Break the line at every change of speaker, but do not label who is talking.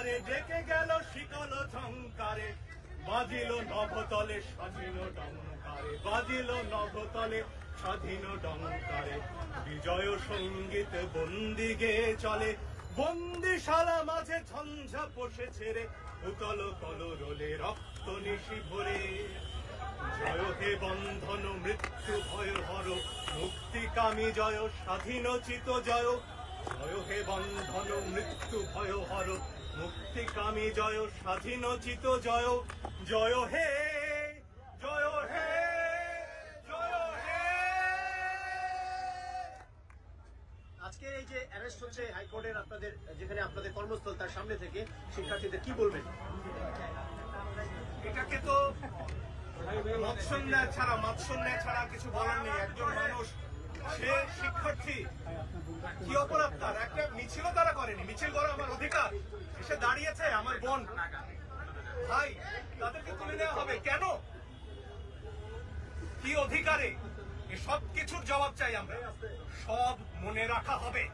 ঝংকারে ডেকে গেল শিকল ঝংকারে, বাজিল নভতলে স্বাধীন ডঙ্কারে, বাজিল নভতলে স্বাধীন ডঙ্কারে। বিজয় সঙ্গীত বন্দি গেয়ে চলে, বন্দিশালা মাঝে ঝঞ্ঝা বসেছে রে, উতল কলরোলে রক্ত নিশি ভরে। জয় হে বন্ধন মৃত্যু ভয় হর, মুক্তিকামী জয় স্বাধীনচিত জয়। জয় হে বন্ধন মৃত্যু ভয় হর, মুক্তিকামী জয় স্বাধীনচিত জয়। জয় হে, জয় হে, জয় হে।
আজকে এই যে অ্যারেস্ট হচ্ছে হাইকোর্টের আপনাদের যেখানে আপনাদের কর্মস্থল, তার সামনে থেকে শিক্ষার্থীদের কি বলবেন?
এটাকে তো মাৎসন্যায় ছাড়া কিছু বলার নেই। একজন মানুষ, সে শিক্ষার্থী, কি অপরাধ তার? একটা মিছিলও তারা করেনি, মিছিল করা আমার অধিকার। এসে দাঁড়িয়েছে আমার বোন ভাই, তাদেরকে তুলে নেওয়া হবে কেন? কি অধিকারে? এ সব কিছুর জবাব চাই আমরা, সব মনে রাখা হবে।